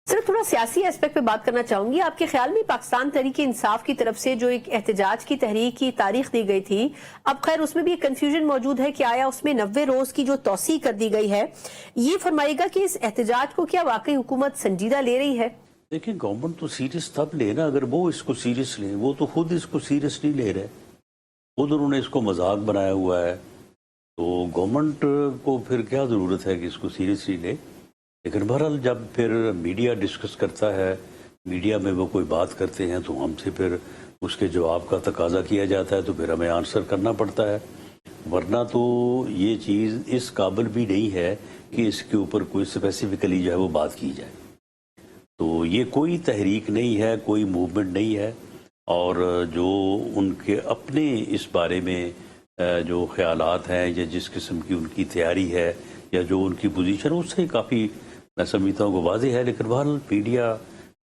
सिर्फ थोड़ा सियासी एस्पेक्ट पे बात करना चाहूंगी। आपके ख्याल में पाकिस्तान तहरीक इंसाफ की तरफ से जो एक एहतजाज की तहरीक की तारीख दी गई थी, अब खैर उसमें भी एक कंफ्यूजन मौजूद है कि आया उसमें 90 रोज की जो तौसीह कर दी गई है, ये फरमाएगा कि इस एहतजाज को क्या वाकई हुकूमत संजीदा ले रही है? देखिए, गवर्नमेंट तो सीरियस तब ले ना अगर वो इसको सीरियस ले। वो तो खुद इसको सीरियस नहीं ले रहे, खुद उन्होंने इसको मजाक बनाया हुआ है। तो गवर्नमेंट को फिर क्या ज़रूरत है कि इसको सीरियसली ले। लेकिन बहरहाल जब फिर मीडिया डिस्कस करता है, मीडिया में वो कोई बात करते हैं, तो हमसे फिर उसके जवाब का तकाजा किया जाता है, तो फिर हमें आंसर करना पड़ता है। वरना तो ये चीज़ इस काबिल भी नहीं है कि इसके ऊपर कोई स्पेसिफिकली जो है वो बात की जाए। तो ये कोई तहरीक नहीं है, कोई मूवमेंट नहीं है। और जो उनके अपने इस बारे में जो ख्यालात हैं या जिस किस्म की उनकी तैयारी है या जो उनकी पोजीशन, उससे काफ़ी मैं समझता हूँ कि वाज़ेह है। लेकिन बहरहाल मीडिया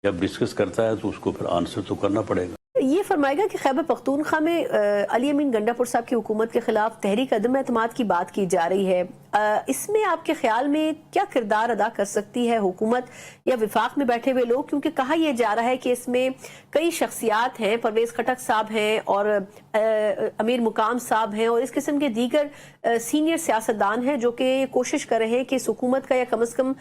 जब डिस्कस करता है तो उसको फिर आंसर तो करना पड़ेगा। ये फरमाएगा कि खैबर पख्तूनख्वा में अली अमीन गंडापुर साहब की हुकूमत के खिलाफ तहरीक अदम एतमाद की बात की जा रही है। इसमें आपके ख्याल में क्या किरदार अदा कर सकती है हुकूमत या विफाक में बैठे हुए लोग? क्योंकि कहा यह जा रहा है कि इसमें कई शख्सियात हैं, परवेज खटक साहब हैं और अमीर मुकाम साहब हैं और इस किस्म के दीगर सीनियर सियासतदान हैं जो कि कोशिश कर रहे हैं कि इस हुकूमत का या कम अज कम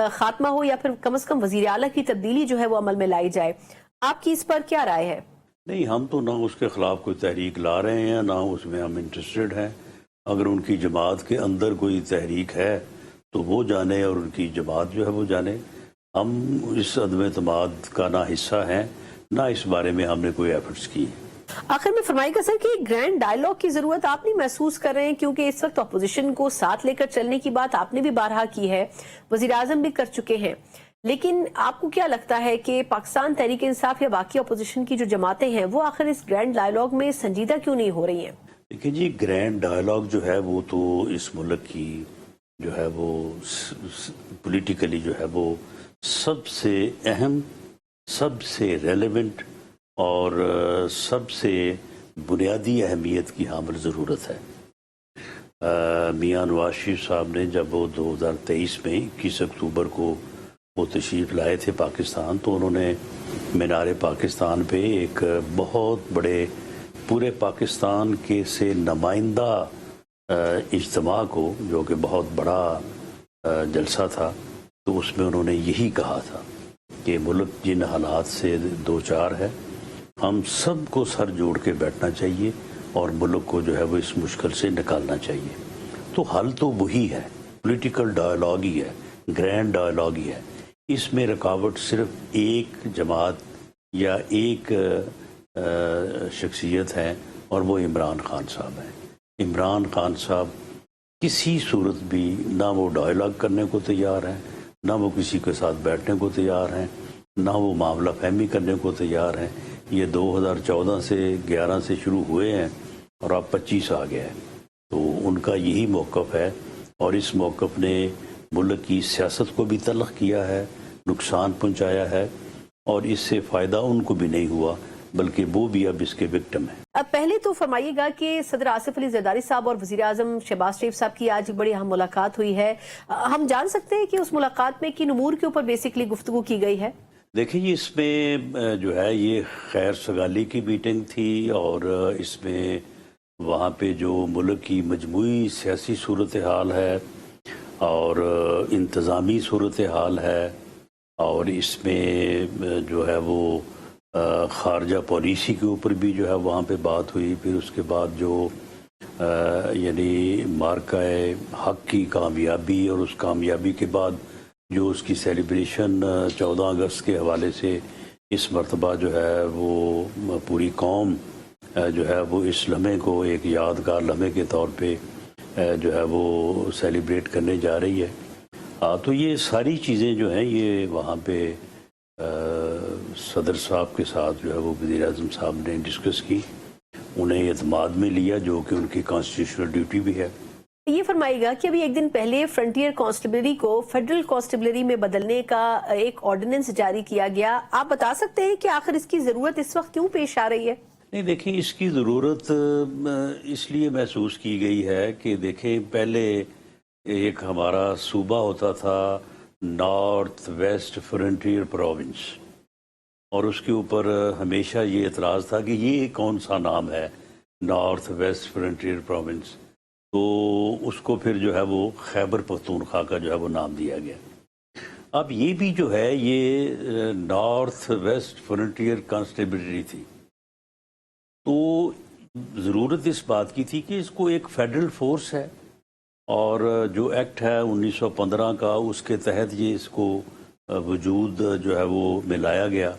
खात्मा हो या फिर कम अज कम वजीर आला की तब्दीली जो है वो अमल में लाई जाए। आपकी इस पर क्या राय है? नहीं, हम तो ना उसके ख़िलाफ़ कोई तहरीक ला रहे हैं, ना उसमें हम इंटरेस्टेड हैं। अगर उनकी जमात के अंदर कोई तहरीक है तो वो जाने और उनकी जमात जो है वो जाने। हम इस अदम एतमाद का ना हिस्सा हैं, ना इस बारे में हमने कोई एफर्ट्स किए। आखिर में फरमाइएगा सर कि ग्रैंड डायलॉग की जरूरत आप नहीं महसूस कर रहे हैं? क्योंकि इस वक्त अपोजिशन को साथ लेकर चलने की बात आपने भी बारहा की है, वजीर आजम भी कर चुके हैं, लेकिन आपको क्या लगता है कि पाकिस्तान तहरीक इंसाफ या बाकी अपोजिशन की जो जमातें हैं वो आखिर इस ग्रैंड डायलॉग में संजीदा क्यों नहीं हो रही हैं? देखिए जी, ग्रैंड डायलॉग जो है वो तो इस मुल्क की जो है वो पॉलिटिकली जो है वो सबसे अहम, सबसे रेलेवेंट और सबसे बुनियादी अहमियत की हामिल ज़रूरत है। मियां नवाज शरीफ साहब ने जब वो 2023 में 21 अक्टूबर को वो तशरीफ़ लाए थे पाकिस्तान, तो उन्होंने मीनार पाकिस्तान पे एक बहुत बड़े पूरे पाकिस्तान के से नुमाइंदा इज्तिमा को, जो कि बहुत बड़ा जलसा था, तो उसमें उन्होंने यही कहा था कि मुल्क जिन हालात से दो चार है, हम सब को सर जोड़ के बैठना चाहिए और मुल्क को जो है वो इस मुश्किल से निकालना चाहिए। तो हल तो वही है, पॉलिटिकल डायलॉग ही है, ग्रैंड डायलॉग ही है। इसमें रुकावट सिर्फ एक जमात या एक शख्सियत है और वो इमरान खान साहब हैं। इमरान खान साहब किसी सूरत भी ना वो डायलॉग करने को तैयार हैं, ना वो किसी के साथ बैठने को तैयार हैं, ना वो मामला फहमी करने को तैयार हैं। ये 2014 से 11 से शुरू हुए हैं और अब 25 आ गया है। तो उनका यही मौक़िफ़ है और इस मौक़िफ़ ने मुल्क की सियासत को भी तलख़ किया है, नुकसान पहुँचाया है और इससे फ़ायदा उनको भी नहीं हुआ, बल्कि वो भी अब इसके विक्टिम है। अब पहले तो फरमाइएगा कि सदर आसिफ अली जरदारी साहब और वज़ीर आज़म शहबाज शरीफ साहब की आज बड़ी अहम मुलाकात हुई है। हम जान सकते हैं कि उस मुलाकात में किन उमूर के ऊपर बेसिकली गुफ्तगू की गई है? देखिए, इसमें जो है ये खैर सगाली की मीटिंग थी और इसमें वहाँ पे जो मुल्क की मजमूई सियासी सूरत हाल है और इंतज़ामी सूरत हाल है, और इसमें जो है वो ख़ारजा पॉलिसी के ऊपर भी जो है वहाँ पे बात हुई। फिर उसके बाद जो यानी मार्का-ए हक़ की कामयाबी और उस कामयाबी के बाद जो उसकी सेलिब्रेशन 14 अगस्त के हवाले से इस मरतबा जो है वो पूरी कौम जो है वो इस लम्हे को एक यादगार लम्हे के तौर पे जो है वो सेलिब्रेट करने जा रही है। तो ये सारी चीज़ें जो हैं ये वहाँ पे सदर साहब के साथ जो है वो वज़ीर आज़म साहब ने डिस्कस की, उन्हें एतमाद में लिया, जो कि उनकी कॉन्स्टिट्यूशनल ड्यूटी भी है। ये फरमाइएगा कि अभी एक दिन पहले फ्रंटियर कांस्टेबलरी को फेडरल कांस्टेबलरी में बदलने का एक ऑर्डिनेंस जारी किया गया। आप बता सकते हैं कि आखिर इसकी ज़रूरत इस वक्त क्यों पेश आ रही है? नहीं, देखिए, इसकी ज़रूरत इसलिए महसूस की गई है कि देखें, पहले एक हमारा सूबा होता था نارتھ ویسٹ فرنٹیئر پروونس، اور اس کے اوپر ہمیشہ یہ اعتراض تھا کہ یہ کون سا نام ہے نارتھ ویسٹ فرنٹیئر پروونس، تو اس کو پھر جو ہے وہ خیبر پختونخوا کا جو ہے وہ نام دیا گیا۔ اب یہ بھی جو ہے یہ نارتھ ویسٹ فرنٹیئر کانسٹیبلری تھی، تو ضرورت اس بات کی تھی کہ اس کو ایک فیڈرل فورس ہے، اور جو ایکٹ ہے 1915 کا اس کے تحت یہ اس کو وجود جو ہے وہ ملایا گیا،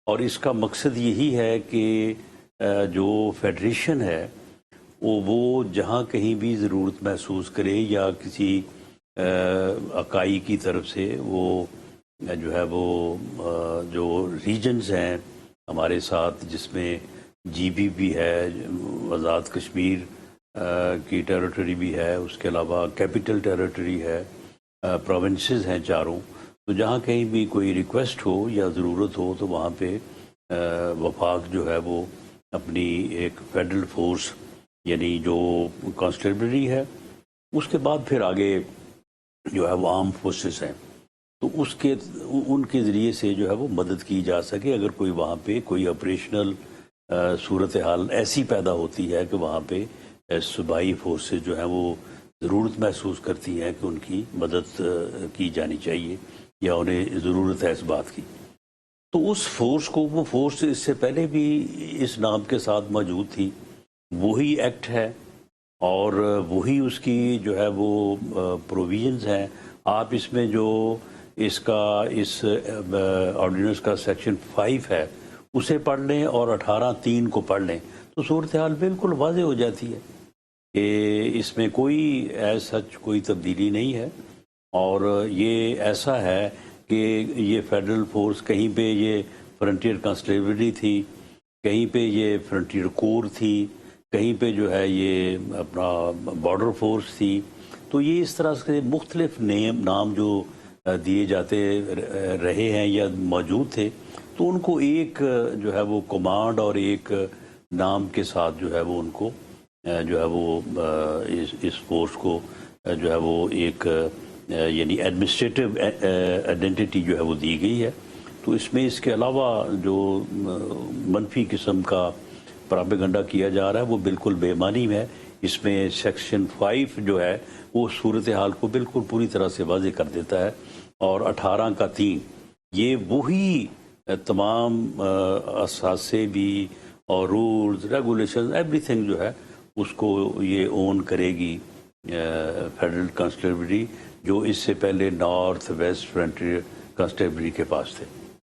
اور اس کا مقصد یہی ہے کہ جو فیڈریشن ہے وہ جہاں کہیں بھی ضرورت محسوس کرے یا کسی اکائی کی طرف سے وہ جو ہے وہ جو ریجنز ہیں ہمارے ساتھ، جس میں جی بی بھی ہے، آزاد کشمیر کی ٹیریٹری بھی ہے، اس کے علاوہ کیپٹل ٹیریٹری ہے، پروونسز ہیں چاروں، تو جہاں کہیں بھی کوئی ریکویسٹ ہو یا ضرورت ہو تو وہاں پہ وفاق جو ہے وہ اپنی ایک فیڈرل فورس یعنی جو کانسٹیبلری ہے، اس کے بعد پھر آگے جو ہے وہ آرم فورسز ہیں، تو ان کے ذریعے سے جو ہے وہ مدد کی جا سکے اگر کوئی وہاں پہ کوئی آپریشنل صورتحال ایسی پیدا ہوتی ہے کہ وہاں پہ صوبائی فورسز جو ہیں وہ ضرورت محسوس کرتی ہیں کہ ان کی مدد کی جانی چاہیے یا انہیں ضرورت ہے اس بات کی، تو اس فورس کو، وہ فورس اس سے پہلے بھی اس نام کے ساتھ موجود تھی، وہی ایکٹ ہے اور وہی اس کی جو ہے وہ پروویژنز ہیں۔ آپ اس میں جو اس آرڈیننس کا سیکشن 5 ہے اسے پڑھ لیں اور 18(3) کو پڑھ لیں تو صورتحال بالکل واضح ہو جاتی ہے کہ اس میں کوئی ایز سچ کوئی تبدیلی نہیں ہے، اور یہ ایسا ہے کہ یہ فیڈرل فورس کہیں پہ یہ فرنٹیئر کانسٹیبلری تھی، کہیں پہ یہ فرنٹیئر کور تھی، کہیں پہ جو ہے یہ اپنا بارڈر فورس تھی، تو یہ اس طرح سے مختلف نام جو دیے جاتے رہے ہیں یا موجود تھے، تو ان کو ایک جو ہے وہ کمانڈ اور ایک نام کے ساتھ جو ہے وہ ان کو جو ہے وہ اس فورس کو جو ہے وہ ایک یعنی ایڈمنسٹریٹو آئیڈینٹی جو ہے وہ دی گئی ہے۔ تو اس میں اس کے علاوہ جو منفی قسم کا پراپیگنڈا کیا جا رہا ہے وہ بالکل بے معنی ہے۔ اس میں سیکشن 5 جو ہے وہ صورتحال کو بالکل پوری طرح سے واضح کر دیتا ہے، اور 18(3) یہ وہی تمام اثاثے بھی اور رولز ریگولیشن ایوری تھنگ جو ہے اس کو یہ اون کرے گی فیڈرل کانسٹیبلری، جو اس سے پہلے نارتھ ویسٹ فرنٹیئر کانسٹیبلری کے پاس تھے۔